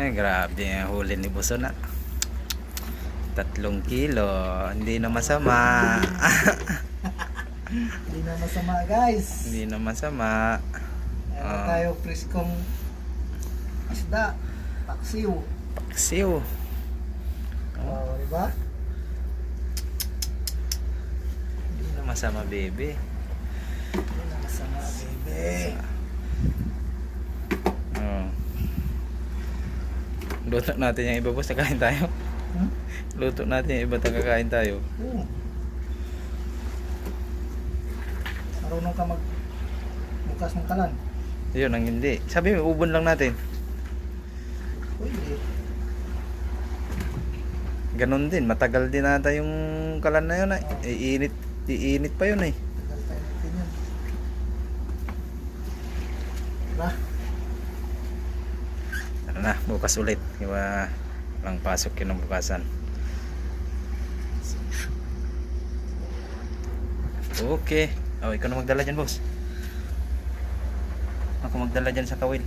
Grabe ang huli ni Buso na. 3 kilo. Hindi na masama. Hindi na masama, guys. Hindi na masama. Meron tayo priskong isda. Paksiw. Paksiw. Oh, diba? Hindi na masama, baby. Hindi na masama, baby. Luto natin yung iba, boss. Nakain tayo. Luto natin yung iba, kakain tayo. Marunong ka bukas ng kalan. Yun ang hindi. Sabi mo, ubon lang natin. Pwede. Ganon din. Matagal din nata yung kalan na yun. Iinit pa yun eh. Tagal tayo natin yun. Tara. Ano na, bukas ulit. Diba, lang pasok yun ng bukasan. Okay. Oh, ikaw na magdala dyan, boss. Ako magdala dyan sa kawil.